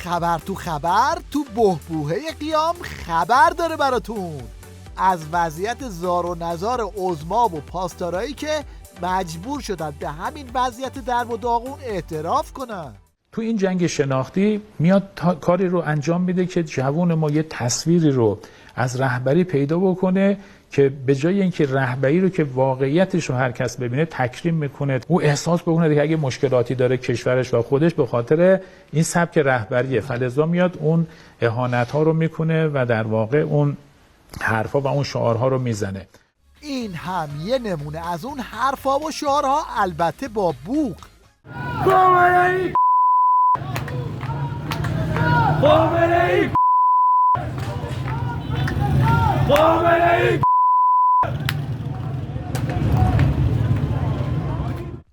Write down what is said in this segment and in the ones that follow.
خبر تو بحبوحه قیام خبر داره براتون از وضعیت زار و نزار عظما و پاسدارایی که مجبور شدن به همین وضعیت در و داغون اعتراف کنن. تو این جنگ شناختی میاد کاری رو انجام میده که جوان ما یه تصویری رو از رهبری پیدا بکنه که به جای اینکه رهبری رو که واقعیتش رو هر کس ببینه تکریم میکنه، او احساس بکنه که اگه مشکلاتی داره کشورش و خودش به خاطر این سبک رهبریه، فلذا میاد اون اهانت‌ها رو میکنه و در واقع اون حرفا و اون شعارها رو میزنه. این هم یه نمونه از اون حرفا و شعارها، البته با بوق.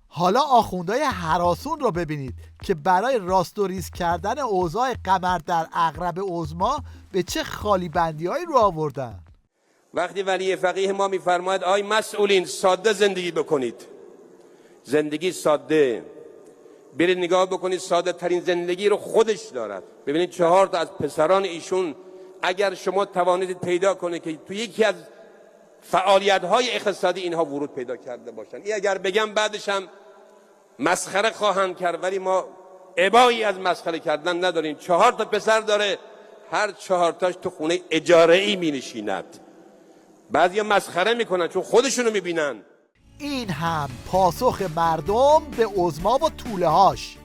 حالا آخوندهای هراسون رو ببینید که برای راست و ریز کردن اوضاع قمر در عقرب عظما به چه خالی بندی‌هایی رو آوردن. وقتی ولی فقیه ما میفرماید آی مسئولین ساده زندگی بکنید، زندگی ساده، برید نگاه بکنید ساده ترین زندگی رو خودش دارد. ببینید 4 تا از پسران ایشون اگر شما توانید پیدا کنه که تو یکی از فعالیت‌های اقتصادی اینها ورود پیدا کرده باشن، این اگر بگم بعدش هم مسخره خواهند کرد، ولی ما ابایی از مسخره کردن نداریم. 4 تا پسر داره، هر 4 تاش تو خونه اجاره‌ای می‌نشیند. بعضیا مسخره میکنن چون خودشونو میبینن. این هم پاسخ مردم به عظما و توله هاش.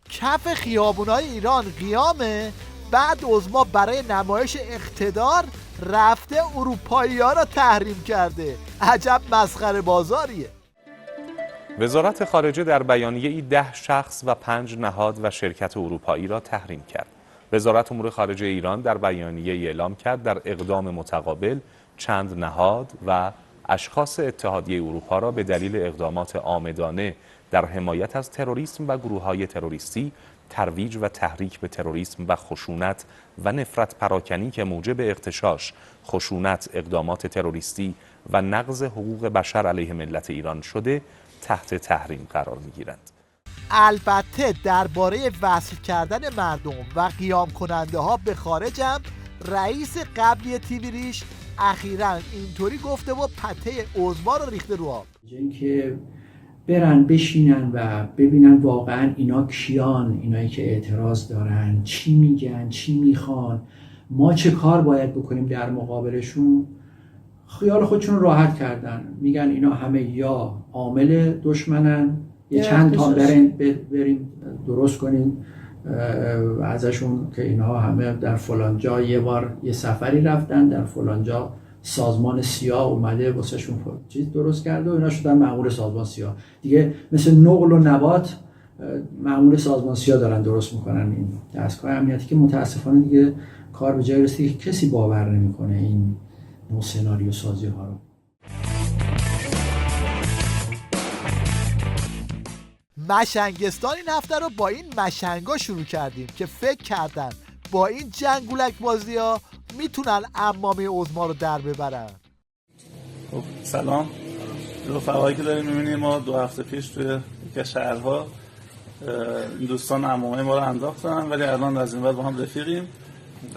کف خیابونای ایران قیامه، بعد عظما برای نمایش اقتدار رفته اروپایی ها را تحریم کرده. عجب مسخره بازاریه. وزارت خارجه در بیانیه‌ای 10 شخص و 5 نهاد و شرکت اروپایی را تحریم کرد. وزارت امور خارجه ایران در بیانیه‌ای اعلام کرد در اقدام متقابل چند نهاد و اشخاص اتحادیه اروپا را به دلیل اقدامات عامدانه در حمایت از تروریسم و گروه‌های تروریستی، ترویج و تحریک به تروریسم و خشونت و نفرت پراکنی که موجب اغتشاش، خشونت، اقدامات تروریستی و نقض حقوق بشر علیه ملت ایران شده تحت تحریم قرار می‌گیرند. البته درباره وصل کردن مردم و قیام کننده ها به خارج هم رئیس قبلی تیوی ریش اخیراً اینطوری گفته و پته عظما رو ریخته رو آب. اینکه برن بشینن و ببینن واقعا اینا کیان، اینایی که اعتراض دارن چی میگن، چی میخوان، ما چه کار باید بکنیم در مقابلشون. خیال خودشون راحت کردن، میگن اینا همه یا عامل دشمنن، یه چند تا بریم درست کنیم ازشون که اینها همه در فلان جا یه بار یه سفری رفتن، در فلان جا سازمان سیاه اومده واسه شون چیز درست کرده و اینا شدن مأمور سازمان سیاه. دیگه مثل نقل و نبات مأمور سازمان سیاه دارن درست میکنن این دستگاه امنیتی که متاسفانه دیگه کار به جای رسیده که کسی باور نمیکنه این نوع سناریو سازی ها رو. مشنگستان این هفته رو با این مشنگا شروع کردیم که فکر کردن با این جنگولک بازی ها میتونن عمامه عظما رو در ببرن. خب سلام رفقایی که داریم میبینیم، ما 2 هفته پیش توی یک شهرها این دوستان عمامه ما رو انداختن، ولی الان از این بعد با هم رفیقیم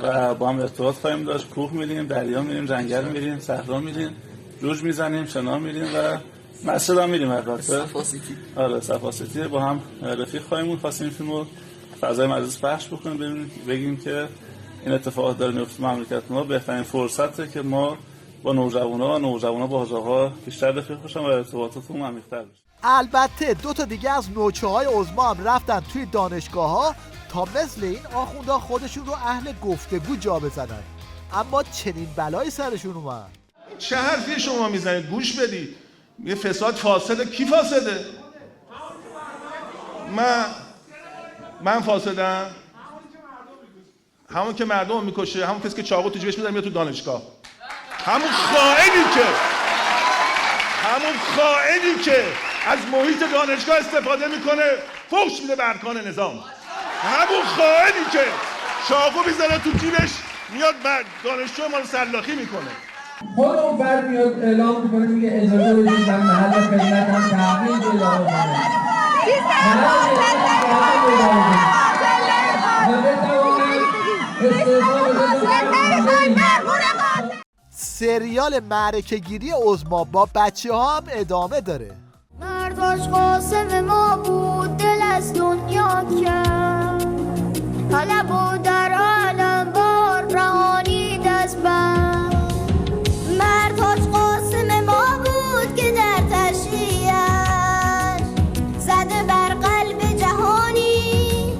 و با هم ارتباط خواهیم داشت. کوه میریم، دریا میریم، جنگل میریم، صحرا میریم، جوج میزنیم، شنا میریم و مسجد هم میریم. البته صفاسیتی، آره صفاسیتی، با هم رفیق خواهیم بود. خواستیم این فیلمو فضای مجلس پخش بکنیم، بگیم که این اتفاقات داره میفته مملکت ما. بهترین فرصته که ما با نوجوانا با حاجاقا بیشتر رفیق باشیم و ارتباطاتمون عمیق‌تر بشه. البته 2 تا دیگه از نوچه‌های عظما هم رفتن توی دانشگاه‌ها تا مثل این آخوندا خودشون رو اهل گفتگو جا بزنن، اما چنین بلایی سرشون اومد. چه حرفی شما میزنید؟ گوش بدید. یه فساد فاسده. کی فاسده؟ من فاسدم؟ همون که مردم میکشه، همون کسی که چاقو تو جیبش میذاره میاد تو دانشگاه، همون خائنی که از محیط دانشگاه استفاده میکنه فحش میده به ارکان نظام، همون خائنی که چاقو میذاره تو جیبش میاد دانشجو ما رو سلاخی میکنه، خود اون فرد میاد اعلام میکنه میگه اجازه بدید من محل خدمتم تغییر پیدا بکنه. محل خدمتم تغییر پیدا بکنه و بتوانم استعفا بدم. سریال معرکه گیری عظما با بچه ها هم ادامه داره. مرداش قاسم ما بود دل از دنیا کرد، طلب و در عالم بار رهانید از بر. مرداش قاسم ما بود که در تشریعش زده بر قلب جهانی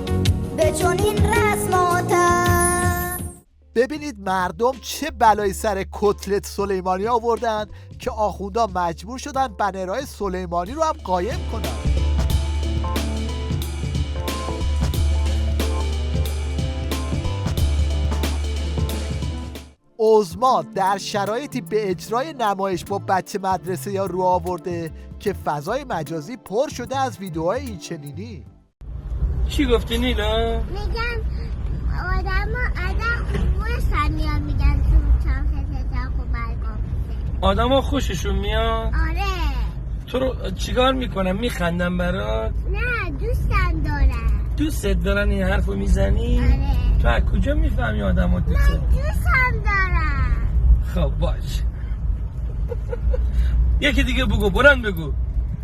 به چنین رسماتش. ببینید مردم چه بلایی سر کتلت سلیمانی آوردن که آخوندا مجبور شدن بنرهای سلیمانی رو هم قایم کنن. عظما در شرایطی به اجرای نمایش با بچه مدرسه یا رو آورده که فضای مجازی پر شده از ویدیوهای این چنینی. چی گفتی نیلا؟ میگن آدم خوششون میاد، میگن تو چند خوب آدم ها خوششون میاد؟ آره. تو رو چیکار میکنم؟ میخندم برات؟ نه دوستم دارم. دوستت دارن این حرفو میزنی؟ آره. تو از کجا میفهمی آدم ها دوستت؟ من دوستم دارم. خب باش. یکی دیگه بگو، برن بگو.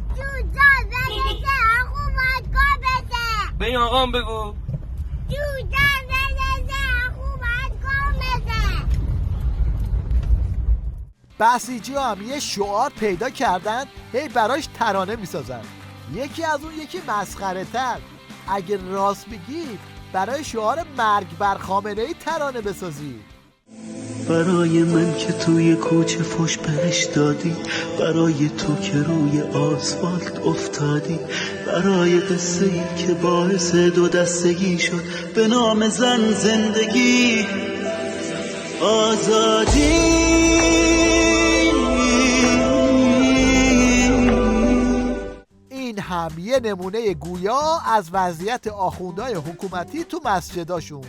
جوجان بگه خوب کار بده. به این آقام بگو. جوجان بگه خوب کار بده. بسیجی هم یه شعار پیدا کردن، هی براش ترانه میسازن. یکی از اون یکی مسخره تر. اگه راست بگید برای شعار مرگ بر خامنه‌ای ترانه بسازید. برای من که توی کوچه فش بهش دادی، برای تو که روی آسفالت افتادی، برای قصه ای که باعث دو دستگی شد به نام زن زندگی آزادی. این هم یه نمونه گویا از وضعیت آخوندهای حکومتی تو مسجداشون.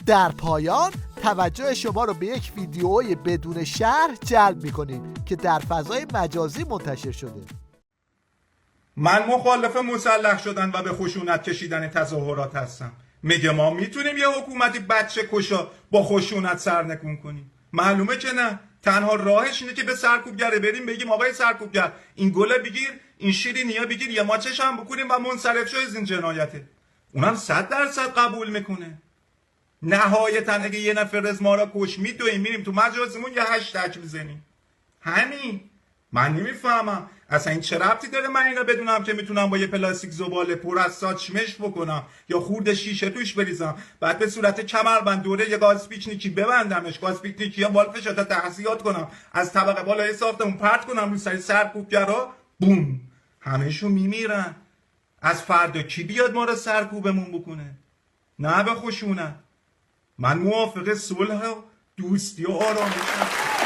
در پایان توجه شما رو به یک ویدیوی بدون شرح جلب می‌کنیم که در فضای مجازی منتشر شده. من مخالف مسلح شدن و به خشونت کشیدن تظاهرات هستم. میگه ما میتونیم یه حکومتی بچه کشا با خشونت سرنگون کنیم؟ معلومه که نه. تنها راهش اینه که به سرکوبگره بریم بگیم آقای سرکوبگر این گله بگیر، این شیرینیا بگیر، یه ماچش هم بکنیم و منصرف شو از این جنایته. اونم 100% قبول میکنه. نهایتا اگه یه نفر از ما را کش میدویم میریم تو مجازمون یه هشتگ میزنیم. همین. من نمیفهمم اصلا این چه ربطی داره من اینا بدونم که میتونم با یه پلاستیک زباله پر از ساچمش بکنم یا خورده شیشه توش بریزم، بعد به صورت کمربند دوره یه گاز پیکنیکی ببندمش، گاز پیکنیکی یا والفش تا تحصیلات کنم، از طبقه بالای ساختمون پرت کنم رو سر سرکوبگرا، بوم همه‌شون میمیرن. از فردا کی بیاد ما رو سرکوبمون بکنه؟ نه به خشونت. من موافق صلح و دوستی و آرامشم.